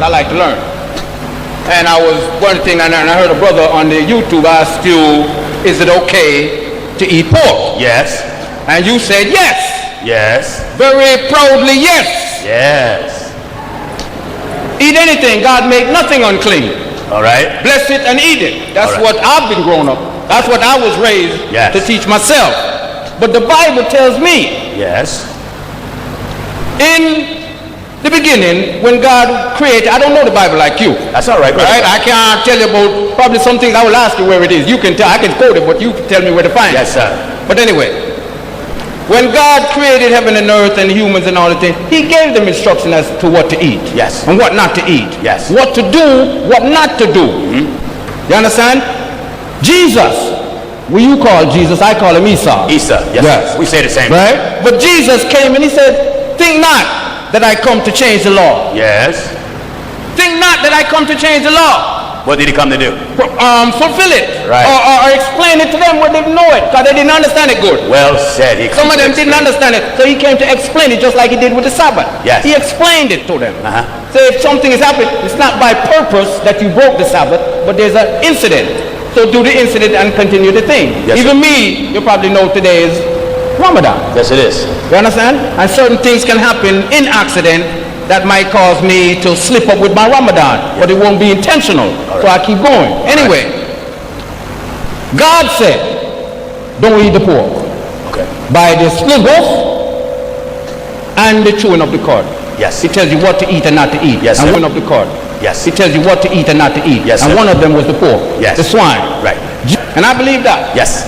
because I like to learn. And I was one thing, and I heard a brother on the YouTube ask you, is it okay to eat pork? Yes. And you said yes. Yes. Very proudly yes. Yes. Eat anything. God made nothing unclean. All right. Bless it and eat it. That's right. what I've been growing up. That's what I was raised to teach myself. But the Bible tells me. Yes. In the beginning, when God created, I don't know the Bible like you. That's all right. Right? I can't tell you about probably some things. I will ask you where it is. You can tell. I can quote it, but you can tell me where to find it. Yes, sir. But anyway. When God created heaven and earth and humans and all the things, he gave them instruction as to what to eat. Yes. And what not to eat. Yes. What to do, what not to do. You understand? Jesus. Well, you call Jesus, I call him Esau. Esau, yes. We say the same. Right? But Jesus came and he said, think not that I come to change the law. Yes. Think not that I come to change the law. What did he come to do? Fulfill it. Right. Or explain it to them where they didn't know it, because they didn't understand it good. Well said. Some of them didn't understand it, so he came to explain it just like he did with the Sabbath. Yes. He explained it to them. So if something is happening, it's not by purpose that you broke the Sabbath, but there's an incident. So do the incident and continue the thing. Yes, Even sir. me, you probably know today is Ramadan. Yes, it is. You understand? And certain things can happen in accident that might cause me to slip up with my Ramadan, but it won't be intentional. So I keep going. Anyway, God said, don't eat the pork. Okay. By the slivers and the chewing of the cord. Yes. He tells you what to eat and not to eat. Yes, and sir. chewing of the cord. Yes. He tells you what to eat and not to eat. Yes, and sir. one of them was the pork. Yes. The swine. Right. And I believe that. Yes.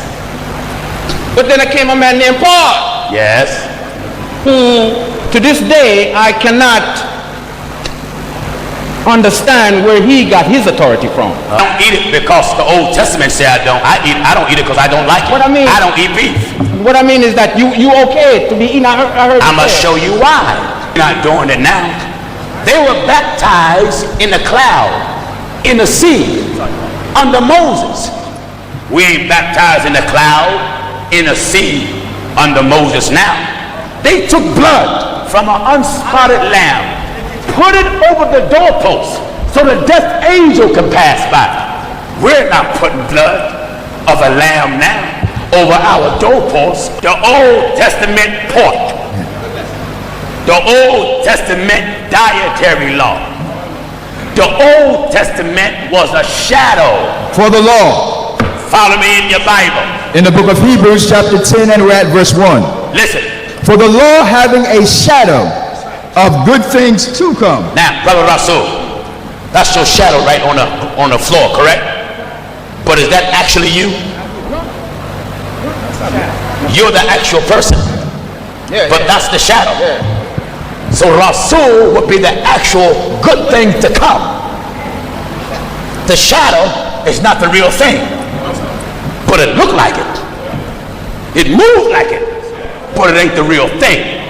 But then there came a man named Paul. Yes. Who to this day I cannot understand where he got his authority from. I don't eat it because the Old Testament said I don't. I don't eat it because I don't like it. What I mean, I don't eat beef. What I mean is that you okay to be eating. I heard I'm gonna show you why. Not doing it now. They were baptized in the cloud, in the sea, under Moses. We ain't baptized in the cloud, in the sea, under Moses now. They took blood from an unspotted lamb, put it over the doorpost so the death angel can pass by. We're not putting blood of a lamb now over our doorpost. The Old Testament pork, the Old Testament dietary law, the Old Testament was a shadow for the law. Follow me in your Bible. In the book of Hebrews chapter 10 and we're at verse 1. Listen. For the law having a shadow of good things to come. Now, Brother Rasul, that's your shadow right on the floor, correct? But is that actually you? You're the actual person. But that's the shadow. So Rasul would be the actual good thing to come. The shadow is not the real thing. But it looked like it. It moved like it. But it ain't the real thing.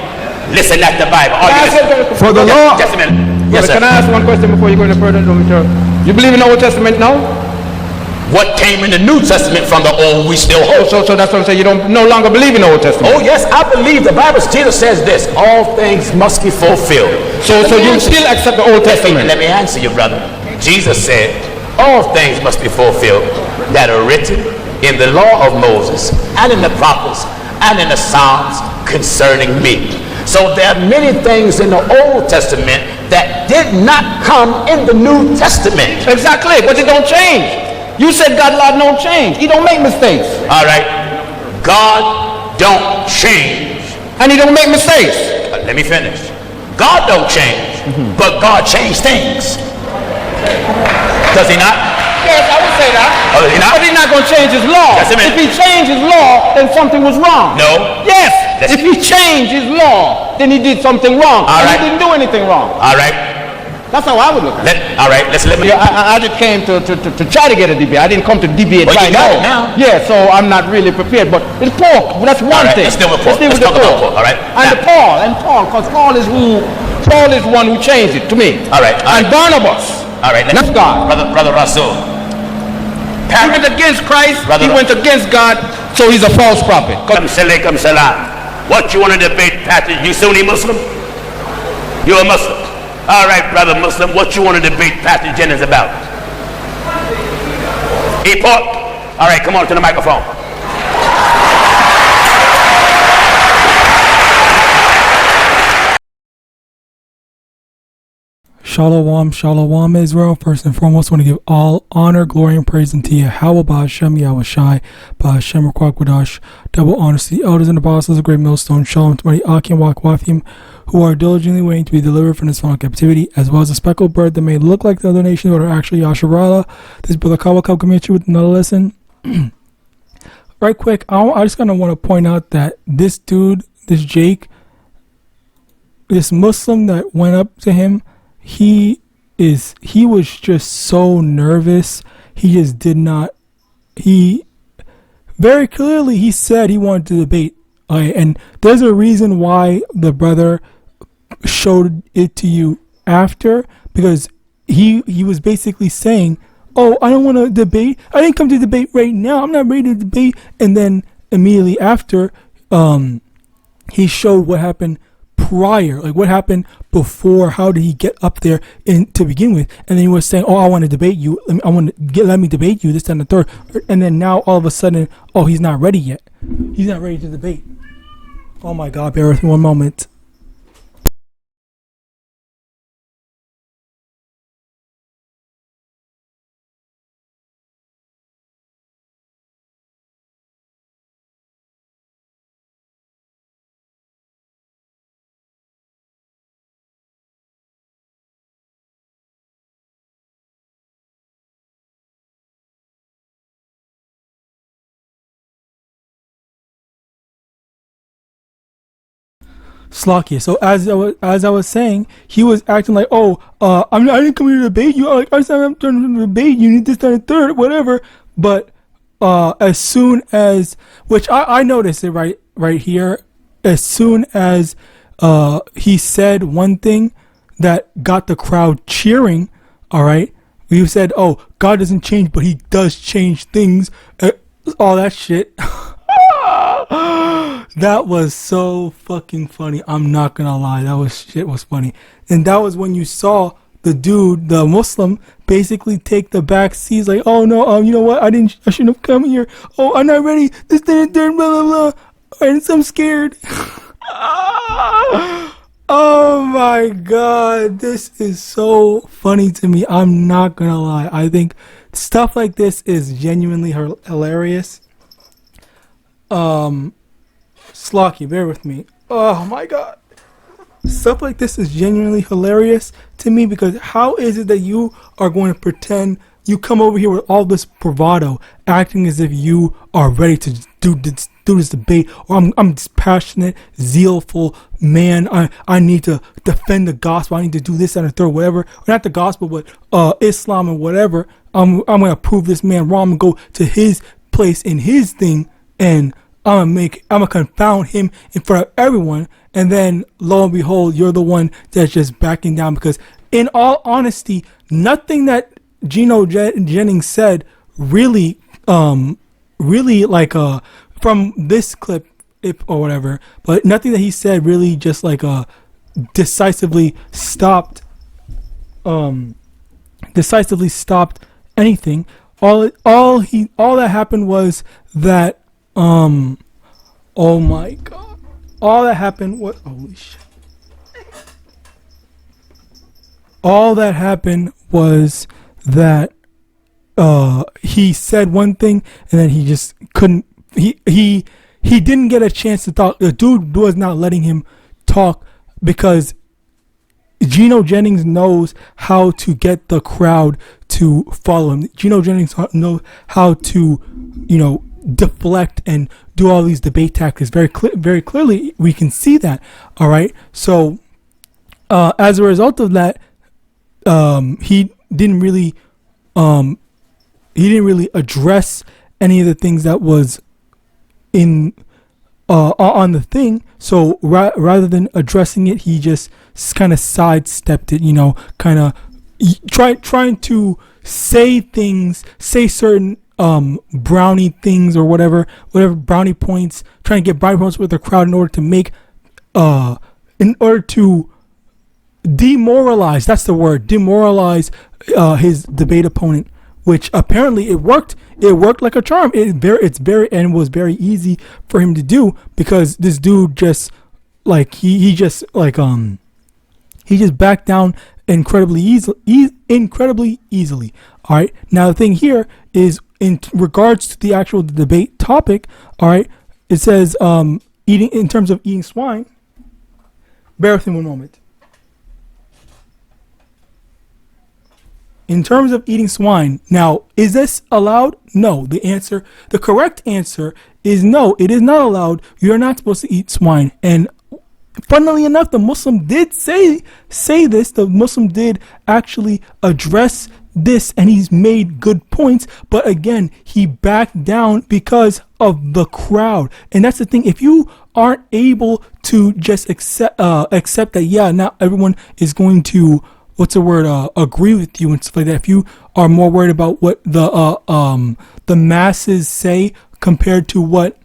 Listen at the Bible. For the law. Just a minute. Yes, sir. Can I ask one question before you go any further? You believe in the Old Testament now? What came in the New Testament from the Old, we still hold. So that's what I'm saying. You don't no longer believe in the Old Testament. Oh yes, I believe. The Bible still says this: all things must be fulfilled. So you still accept the Old Testament? Let me answer you, brother. Jesus said, all things must be fulfilled that are written in the law of Moses and in the prophets and in the Psalms concerning me. So there are many things in the Old Testament that did not come in the New Testament. Exactly, but it don't change. You said God don't change. He don't make mistakes. All right. God don't change. And he don't make mistakes. Let me finish. God don't change, but God changed things. Does he not? Yes, I would say that. Oh, does he not? But he's not going to change his law. Just a minute. If he changed his law, then something was wrong. No. Yes. If he changed his law, then he did something wrong. All right. He didn't do anything wrong. All right. That's how I would look at it. All right. Let me. I just came to try to get a debate. I didn't come to debate right now. Yeah, so I'm not really prepared. But it's pork. That's one thing. Let's deal with pork. Let's talk about pork. All right. And Paul, because Paul is one who changed it to me. All right. And Barnabas. All right. That's God. Brother Rasul. He went against Christ. He went against God. So he's a false prophet. Come salam. What you want to debate, Pastor? You Sunni Muslim? You're a Muslim. All right, brother Muslim, what you want to debate Pastor Jennings about? All right, come on to the microphone. Shalom, shalom, Israel. First and foremost, I want to give all honor, glory, and praise unto YAHAWAH, BaHashem, YAHAWASHI, BaHashem, RICANS, double honor to the elders and apostles of Great Millstone. Shalom to my YAHAWAH who are diligently waiting to be delivered from this final captivity, as well as a speckled bird that may look like the other nations, but are actually Yasharala. This brother Kawakab coming at you with another lesson. Right quick, I just kind of want to point out that this dude, this Jake, this Muslim that went up to him, he was just so nervous. He just did not, he very clearly, he said he wanted to debate. And there's a reason why the brother showed it to you after, because he was basically saying, oh, I don't want to debate. I didn't come to debate right now. I'm not ready to debate. And then immediately after, he showed what happened prior, like what happened before. How did he get up there to begin with? And then he was saying, oh, I want to debate you. Let me debate you, this, and the third. And then now all of a sudden, oh, he's not ready yet. He's not ready to debate. Oh my God, bear with me one moment. Slakia. So as I was saying, he was acting like, oh, I didn't come here to debate you. Like, I'm trying to debate you. Need this, that, and third, whatever. But as soon as, which I noticed it right here, as soon as he said one thing that got the crowd cheering. All right, we said, oh, God doesn't change, but He does change things. All that shit. That was so fucking funny. I'm not gonna lie, shit was funny. And that was when you saw the dude, the Muslim, basically take the back seats, like, oh no, you know what, I shouldn't have come here. Oh, I'm not ready. This, that, and third, blah blah blah. And I'm scared. Oh my God, this is so funny to me. I'm not gonna lie. I think stuff like this is genuinely hilarious. Slocky, bear with me. Oh my God. Stuff like this is genuinely hilarious to me, because how is it that you are going to pretend you come over here with all this bravado, acting as if you are ready to do this debate, or I'm this passionate, zealful man. I need to defend the gospel. I need to do this and the third, whatever. Or not the gospel, but Islam and whatever. I'm gonna prove this man wrong and go to his place in his thing, and I'm gonna confound him in front of everyone. And then lo and behold, you're the one that's just backing down, because in all honesty, nothing that Gino Jennings said really like from this clip or whatever, but nothing that he said really just like decisively stopped anything. All that happened was that oh my God, all that happened was, holy shit, all that happened was that he said one thing, and then he just couldn't, he didn't get a chance to talk. The dude was not letting him talk, because Gino Jennings knows how to get the crowd to follow him. Gino Jennings knows how to, deflect and do all these debate tactics very clearly. We can see that. All right. So as a result of that, he didn't really address any of the things that was in on the thing. So rather than addressing it, he just kind of sidestepped it, kind of trying to say certain brownie things or whatever brownie points, trying to get brownie points with the crowd in order to make in order to demoralize. That's the word. Demoralize his debate opponent, which apparently it worked. It worked like a charm. It was very easy for him to do, because this dude just like he just backed down incredibly easily. All right. Now the thing here is, in regards to the actual debate topic, all right, it says eating, in terms of eating swine. Bear with me one moment. In terms of eating swine, now, is this allowed? No. The correct answer is no. It is not allowed. You're not supposed to eat swine. And funnily enough, the Muslim did say this. The Muslim did actually address this, and he's made good points. But again, he backed down because of the crowd. And that's the thing. If you aren't able to just accept that, yeah, not everyone is going to, agree with you and stuff like that. If you are more worried about what the masses say compared to what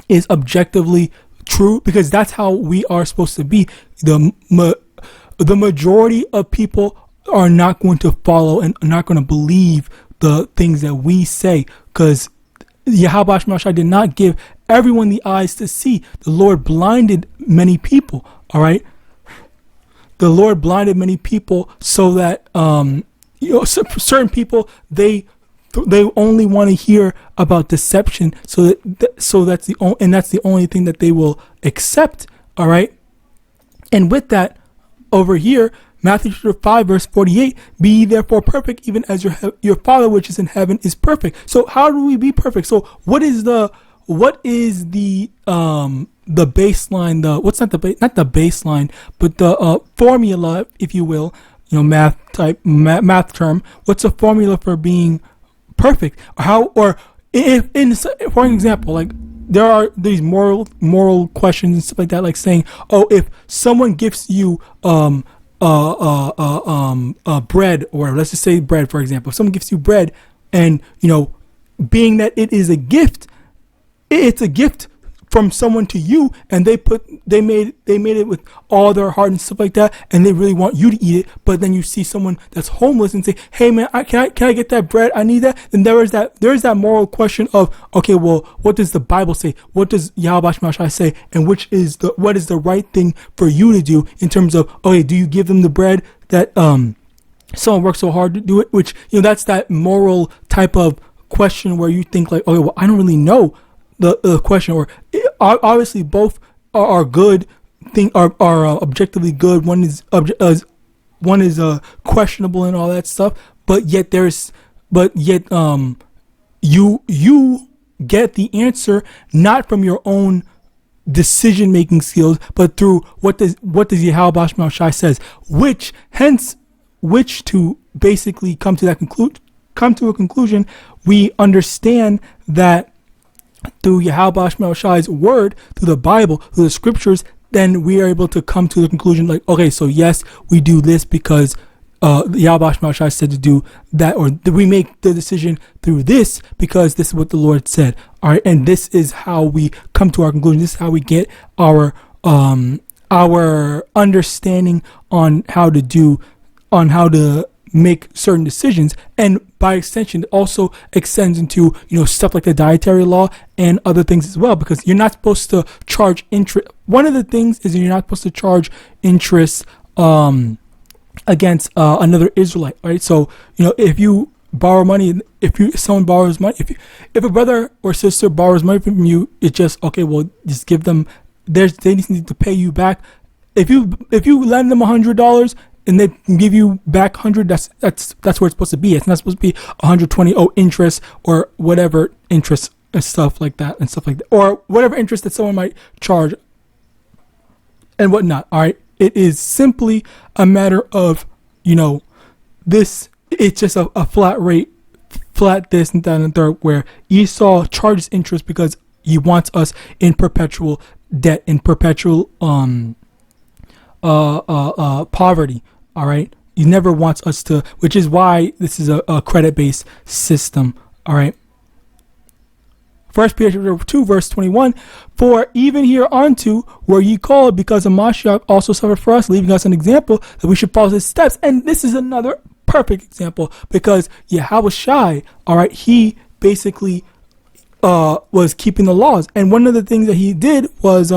is objectively true, because that's how we are supposed to be. The majority of people are not going to follow and are not going to believe the things that we say, because YAHAWAH did not give everyone the eyes to see. The Lord blinded many people. All right. The Lord blinded many people so that certain people they only want to hear about deception, so that's the only thing that they will accept. All right. And with that, over here, Matthew chapter 5 verse 48, be ye therefore perfect, even as your Father which is in heaven is perfect. So how do we be perfect? So what is the baseline, not the baseline, but the formula, if you will, math term. What's a formula for being perfect? For an example, like there are these moral questions and stuff like that, like saying, oh, if someone gives you bread, or let's just say bread, for example, if someone gives you bread, and being that it is a gift, it's a gift from someone to you, and they made it with all their heart and stuff like that, and they really want you to eat it. But then you see someone that's homeless and say, hey man, can I get that bread? I need that. Then there is that moral question of, okay, well, what does the Bible say? What does YAHAWASHI say? And what is the right thing for you to do, in terms of, okay, do you give them the bread that someone worked so hard to do it? Which, that's that moral type of question where you think like, okay, well, I don't really know the question, or obviously both are good are objectively good. One is questionable and all that stuff, but yet you get the answer not from your own decision making skills, but through what does YAHAWASHI says, which to basically come to a conclusion, we understand that through YAHAWASHI's word, through the Bible, through the scriptures, then we are able to come to the conclusion like, okay, so yes, we do this because YAHAWASHI said to do that, or we make the decision through this because this is what the Lord said. All right, and this is how we come to our conclusion. This is how we get our understanding on how to make certain decisions, and by extension it also extends into stuff like the dietary law and other things as well, because you're not supposed to charge interest. One of the things is you're not supposed to charge interest against another Israelite, right? So if you borrow money, if someone borrows money, if a brother or sister borrows money from you, it's just, okay, well, just give them, they need to pay you back. If you lend them $100 and they can give you back 100, that's where it's supposed to be. It's not supposed to be 120 interest or whatever interest and stuff like that, or whatever interest that someone might charge and whatnot. All right, it is simply a matter of this. It's just a flat rate, flat this and that and third, where Esau charges interest because he wants us in perpetual debt, in perpetual poverty. All right, he never wants us to, which is why this is a credit-based system. All right. 1 Peter 2, verse 21, for even hereunto were ye called, because of Mashiach also suffered for us, leaving us an example that we should follow his steps. And this is another perfect example, because Yahawashi, all right, he basically was keeping the laws. And one of the things that he did was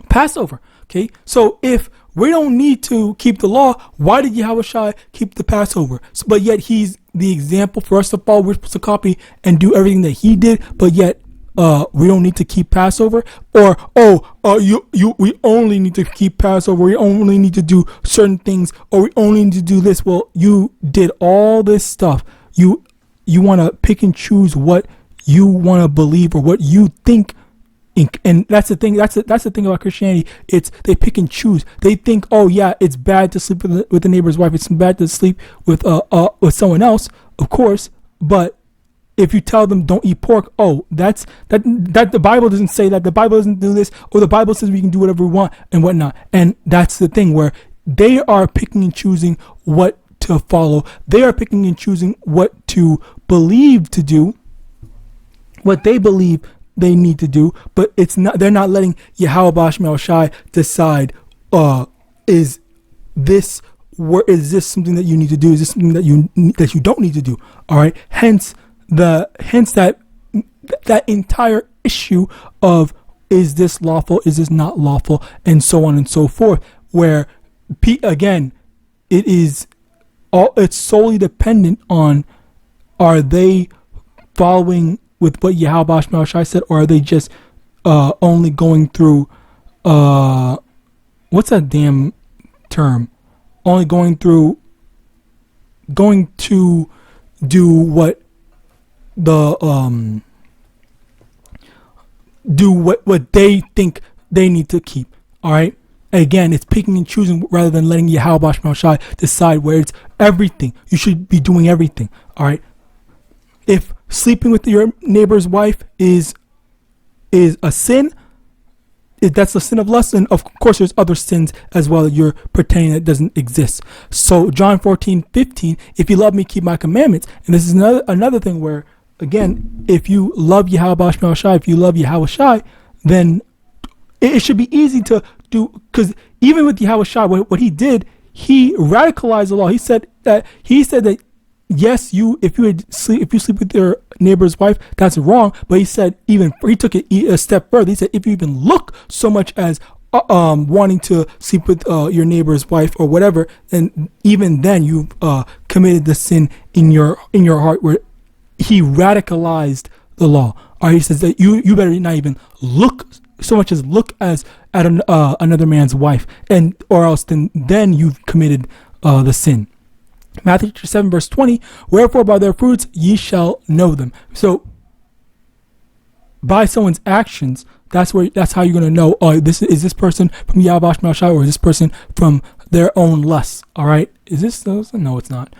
Passover. Okay, so if we don't need to keep the law, why did Yahawashi keep the Passover? But yet he's the example for us to follow. We're supposed to copy and do everything that he did, but yet we don't need to keep Passover. Or we only need to keep Passover. We only need to do certain things, or we only need to do this. Well, you did all this stuff. You want to pick and choose what you want to believe or what you think. And that's the thing. That's the thing about Christianity. It's they pick and choose. They think, oh yeah, it's bad to sleep with the neighbor's wife. It's bad to sleep with someone else, of course. But if you tell them don't eat pork, oh, that the Bible doesn't say that. The Bible doesn't do this, or the Bible says we can do whatever we want and whatnot. And that's the thing where they are picking and choosing what to follow. They are picking and choosing what to believe to do, what they believe they need to do, but it's not. They're not letting Yahawadah decide. Is this something that you need to do? Is this something that you don't need to do? All right. Hence that entire issue of is this lawful? Is this not lawful? And so on and so forth. Where again, it's solely dependent on, are they following with what Yahawadah said, or are they just only going through what's that damn term? Only going to do what the do what they think they need to keep. All right. Again, it's picking and choosing rather than letting Yahawadah decide where it's everything. You should be doing everything. All right. If sleeping with your neighbor's wife is a sin, if that's a sin of lust, and of course there's other sins as well that you're pretending that doesn't exist. So John 14:15, if you love me, keep my commandments. And this is another thing where, again, if you love Yahawadah, if you love Yahawashi, then it should be easy to do, because even with Yahawashi, what he did, he radicalized the law. He said that yes, if you sleep with your neighbor's wife, that's wrong. But he said he took it a step further. He said if you even look so much as wanting to sleep with your neighbor's wife or whatever, then even then you've committed the sin in your heart. Where he radicalized the law. Or he says that you better not even look so much as look at another man's wife, or else then you've committed the sin. Matthew 7 verse 20, wherefore by their fruits ye shall know them. So by someone's actions, that's how you're going to know, oh, is this person from Yahawadah, or is this person from their own lusts? All right. Is this? No, it's not.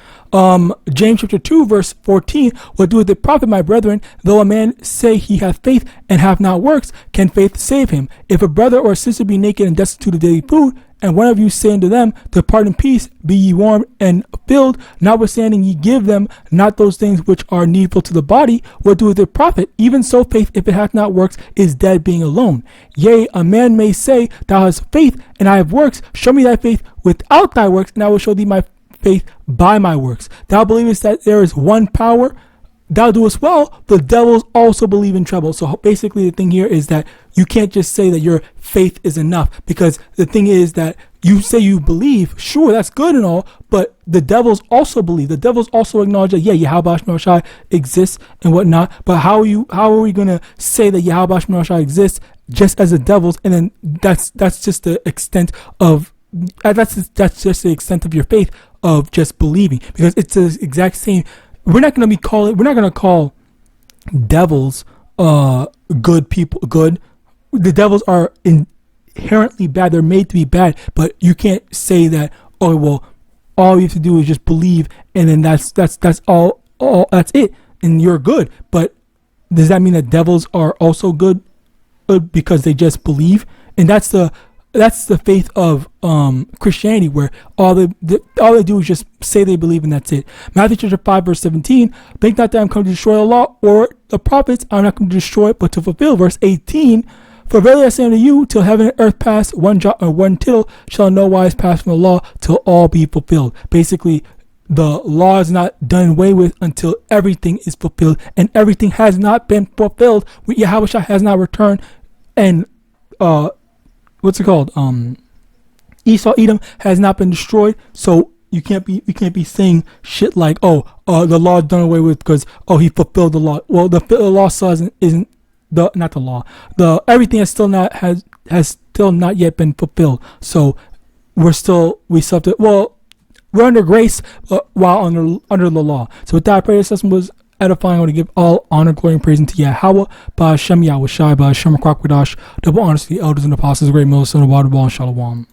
James chapter 2 verse 14, what doeth it profit, my brethren, though a man say he hath faith and have not works, can faith save him? If a brother or a sister be naked and destitute of daily food, and one of you say unto them, depart in peace, be ye warmed and filled, notwithstanding ye give them not those things which are needful to the body, what doeth it profit? Even so faith, if it hath not works, is dead being alone. Yea, a man may say, thou hast faith, and I have works. Show me thy faith without thy works, and I will show thee my faith by my works. Thou believest that there is one power, thou doest well. The devils also believe in trouble. So basically the thing here is that you can't just say that your faith is enough, because the thing is that you say you believe, sure, that's good and all, but the devils also believe. The devils also acknowledge that, yeah, Yahawadah exists and whatnot, but how are we going to say that Yahawadah exists just as the devils, and then that's just the extent of that's just the extent of your faith of just believing, because it's the exact same. We're not going to call devils good people. Good. The devils are inherently bad. They're made to be bad, but you can't say that, oh, well, all you have to do is just believe, and then that's all that's it, and you're good. But does that mean that devils are also good because they just believe? And that's the that's the faith of Christianity, where all they do is just say they believe, and that's it. Matthew chapter 5 verse 17, think not that I'm come to destroy the law or the prophets. I'm not come to destroy it, but to fulfill. Verse 18, for verily I say unto you, till heaven and earth pass, one jot or one tittle shall no wise pass from the law, till all be fulfilled. Basically, the law is not done away with until everything is fulfilled, and everything has not been fulfilled. Yahawadah has not returned, and what's it called? Esau, Edom has not been destroyed. So you can't be saying shit like, the law is done away with because he fulfilled the law. Well, the law isn't not the law. Everything has still not yet been fulfilled. So we're under grace while under the law. So with that, I pray this lesson was edifying. I want to give all honor, glory, and praise unto Yahawah, Ba'ashem Yahawashi, Ba'ashem Kwakwadosh, double honor to the elders and apostles, great millstone, water ball, and shalom.